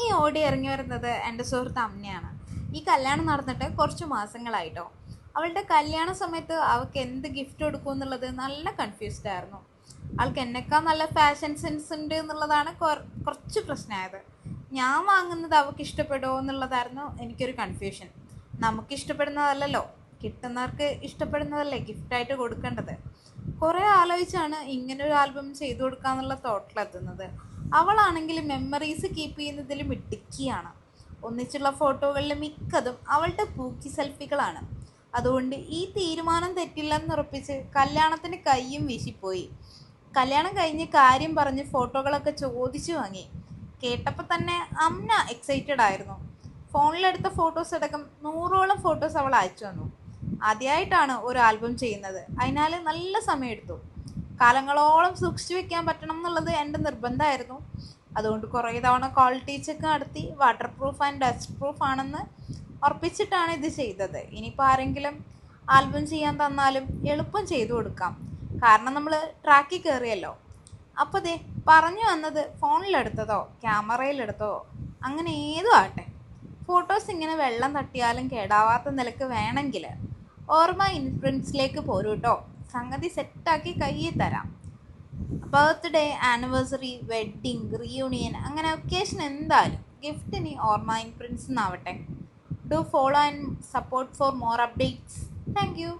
ഈ ഓടി ഇറങ്ങി വരുന്നത് എൻ്റെ സുഹൃത്ത് അമ്മയാണ്. ഈ കല്യാണം നടന്നിട്ട് കുറച്ച് മാസങ്ങളായിട്ടോ. അവളുടെ കല്യാണ സമയത്ത് അവൾക്ക് എന്ത് ഗിഫ്റ്റ് കൊടുക്കും എന്നുള്ളത് നല്ല കൺഫ്യൂസ്ഡ് ആയിരുന്നു. അവൾക്ക് എന്നെക്കാൾ നല്ല ഫാഷൻ സെൻസ് ഉണ്ട് എന്നുള്ളതാണ് കുറച്ച് പ്രശ്നമായത്. ഞാൻ വാങ്ങുന്നത് അവൾക്ക് ഇഷ്ടപ്പെടുമോ എന്നുള്ളതായിരുന്നു എനിക്കൊരു കൺഫ്യൂഷൻ. നമുക്ക് ഇഷ്ടപ്പെടുന്നതല്ലല്ലോ, കിട്ടുന്നവർക്ക് ഇഷ്ടപ്പെടുന്നതല്ലേ ഗിഫ്റ്റായിട്ട് കൊടുക്കേണ്ടത്. കുറേ ആലോചിച്ചാണ് ഇങ്ങനൊരു ആൽബം ചെയ്തു കൊടുക്കാന്നുള്ള തോട്ടിലെത്തുന്നത്. അവളാണെങ്കിൽ മെമ്മറീസ് കീപ്പ് ചെയ്യുന്നതിൽ മിടുക്കിയാണ്. ഒന്നിച്ചുള്ള ഫോട്ടോകളിൽ മിക്കതും അവളുടെ പൂക്കി സെൽഫികളാണ്. അതുകൊണ്ട് ഈ തീരുമാനം തെറ്റില്ലെന്നുറപ്പിച്ച് കല്യാണത്തിന് കയ്യും വീശിപ്പോയി. കല്യാണം കഴിഞ്ഞ് കാര്യം പറഞ്ഞ് ഫോട്ടോകളൊക്കെ ചോദിച്ചു വാങ്ങി. കേട്ടപ്പോൾ തന്നെ അമ്ന എക്സൈറ്റഡ് ആയിരുന്നു. ഫോണിലെടുത്ത ഫോട്ടോസ് അടക്കം 100ഓളം ഫോട്ടോസ് അവൾ അയച്ചു തന്നു. ആദ്യമായിട്ടാണ് ഒരു ആൽബം ചെയ്യുന്നത്, അതിനാൽ നല്ല സമയമെടുത്തു. കാലങ്ങളോളം സൂക്ഷിച്ചു വെക്കാൻ പറ്റണം എന്നുള്ളത് എൻ്റെ നിർബന്ധമായിരുന്നു. അതുകൊണ്ട് കുറേ തവണ ക്വാളിറ്റി ചെക്ക് നടത്തി water proof and dust proof ആണെന്ന് ഉറപ്പിച്ചിട്ടാണ് ഇത് ചെയ്തത്. ഇനിയിപ്പോൾ ആരെങ്കിലും ആൽബം ചെയ്യാൻ തന്നാലും എളുപ്പം ചെയ്തു കൊടുക്കാം, കാരണം നമ്മൾ ട്രാക്കിൽ കയറിയല്ലോ. അപ്പോൾ ദേ പറഞ്ഞു വന്നത് ഫോണിലെടുത്തതോ ക്യാമറയിലെടുത്തതോ അങ്ങനെ ഏതും ആട്ടെ, ഫോട്ടോസ് ഇങ്ങനെ വെള്ളം തട്ടിയാലും കേടാവാത്ത നിലക്ക് വേണമെങ്കിൽ ഓർമ്മ ഇൻപ്രിൻസിലേക്ക് പോരൂ കേട്ടോ. സംഗതി സെറ്റാക്കി കയ്യിൽ തരാം. ബർത്ത്ഡേ, ആനിവേഴ്സറി, വെഡ്ഡിങ്, റീയൂണിയൻ, അങ്ങനെ ഒക്കേഷൻ എന്തായാലും ഗിഫ്റ്റിന് ഓർമ്മ ഇൻപ്രിൻസ് എന്നാവട്ടെ. Do follow and support for more updates. Thank U.